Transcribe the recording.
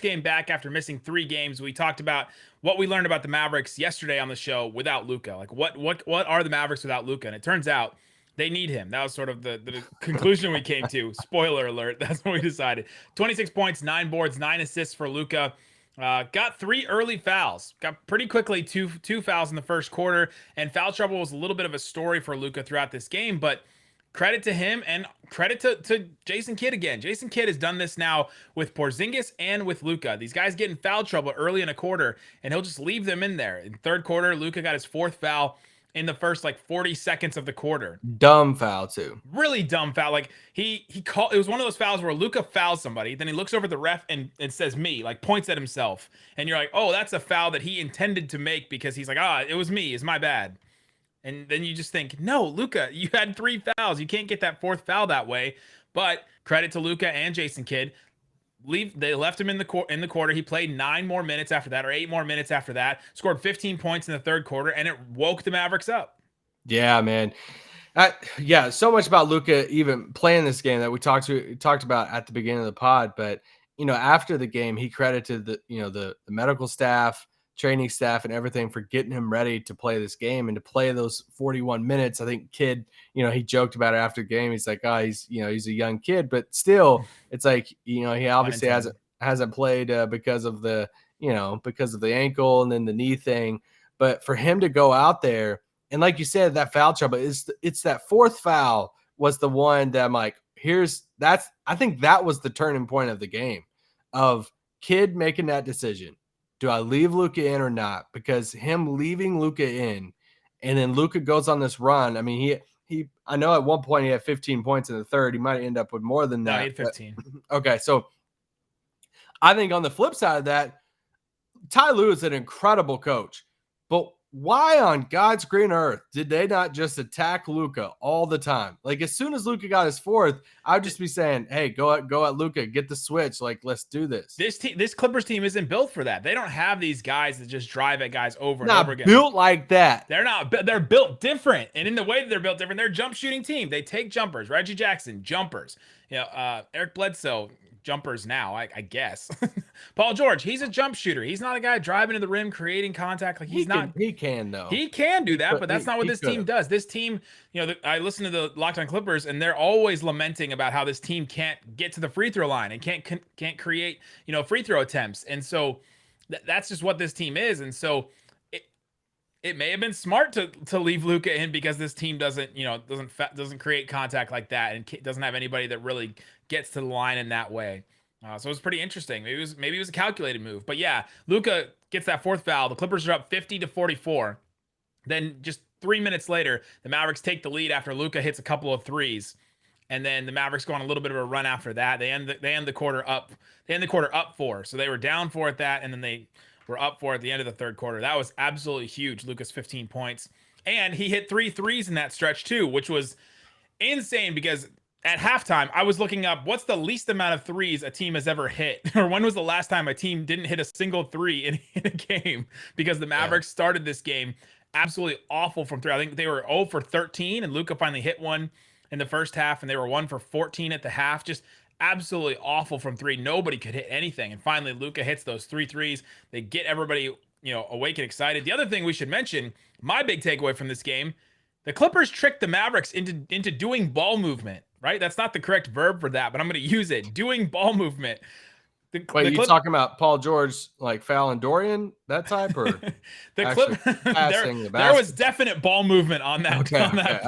game back after missing 3 games. We talked about what we learned about the Mavericks yesterday on the show without Luka. Like what are the Mavericks without Luka? And it turns out they need him. That was sort of the conclusion we came to. Spoiler alert. That's what we decided. 26 points, 9 boards, 9 assists for Luka. Got 3 early fouls. Got pretty quickly two fouls in the first quarter. And foul trouble was a little bit of a story for Luka throughout this game. But credit to him and credit to Jason Kidd again. Jason Kidd has done this now with Porzingis and with Luka. These guys get in foul trouble early in a quarter, and he'll just leave them in there. In third quarter, Luka got his 4th foul in the first 40 seconds of the quarter. Dumb foul too. Really dumb foul. Like he called. It was one of those fouls where Luka fouls somebody, then he looks over at the ref and says me, like points at himself, and you're like, oh, that's a foul that he intended to make because he's like, it was me, it's my bad. And then you just think, no, Luka, you had 3 fouls. You can't get that 4th foul that way. But credit to Luka and Jason Kidd. They left him in the quarter. He played 9 more minutes after that, or 8 more minutes after that. Scored 15 points in the third quarter, and it woke the Mavericks up. Yeah, man. So much about Luka even playing this game that we talked about at the beginning of the pod. But after the game, he credited the medical staff, training staff, and everything for getting him ready to play this game and to play those 41 minutes. I think Kidd, he joked about it after the game. He's like, he's a young kid, but still, it's like, he obviously hasn't played because of the ankle and then the knee thing. But for him to go out there and, like you said, that foul trouble it's that 4th foul was the one that I'm like, I think that was the turning point of the game, of Kidd making that decision. Do I leave Luka in or not? Because him leaving Luka in, and then Luka goes on this run. I mean, I know at one point he had 15 points in the third. He might end up with more than that. No, he had 15. Okay, so I think on the flip side of that, Ty Lue is an incredible coach. But why on God's green earth did they not just attack Luka all the time? Like, as soon as Luka got his 4th, I would just be saying, hey, go at Luka, get the switch. Like, let's do this. This Clippers team isn't built for that. They don't have these guys that just drive at guys over and over again. Built like that. They're not. They're built different. And in the way that they're built different, they're a jump shooting team. They take jumpers. Reggie Jackson, jumpers. Eric Bledsoe, jumpers now, I guess. Paul George, he's a jump shooter. He's not a guy driving to the rim, creating contact. Like he can though. He can do that, but that's not what this team does. This team, I listen to the Locked On Clippers, and they're always lamenting about how this team can't get to the free throw line and can't create, free throw attempts. And so that's just what this team is. And so it may have been smart to leave Luka in because this team doesn't create contact like that and doesn't have anybody that really gets to the line in that way. So it was pretty interesting. Maybe it was a calculated move, but yeah, Luka gets that 4th foul. The Clippers are up 50-44. Then just 3 minutes later, the Mavericks take the lead after Luka hits a couple of threes, and then the Mavericks go on a little bit of a run after that. They end the quarter up. They end the quarter up 4, so they were down 4 at that, and then they were up 4 at the end of the third quarter. That was absolutely huge. Luka's 15 points, and he hit 3 threes in that stretch too, which was insane because at halftime, I was looking up what's the least amount of threes a team has ever hit, or when was the last time a team didn't hit a single 3 in a game, because the Mavericks started this game absolutely awful from 3. I think they were 0 for 13, and Luka finally hit one in the first half, and they were 1 for 14 at the half. Just absolutely awful from 3. Nobody could hit anything, and finally Luka hits those 3 threes. They get everybody awake and excited. The other thing we should mention, my big takeaway from this game, the Clippers tricked the Mavericks into doing ball movement. Right? That's not the correct verb for that, but I'm going to use it. Doing ball movement. Wait, you talking about Paul George like fouling Dorian, that type, or there was definite ball movement on that. Okay.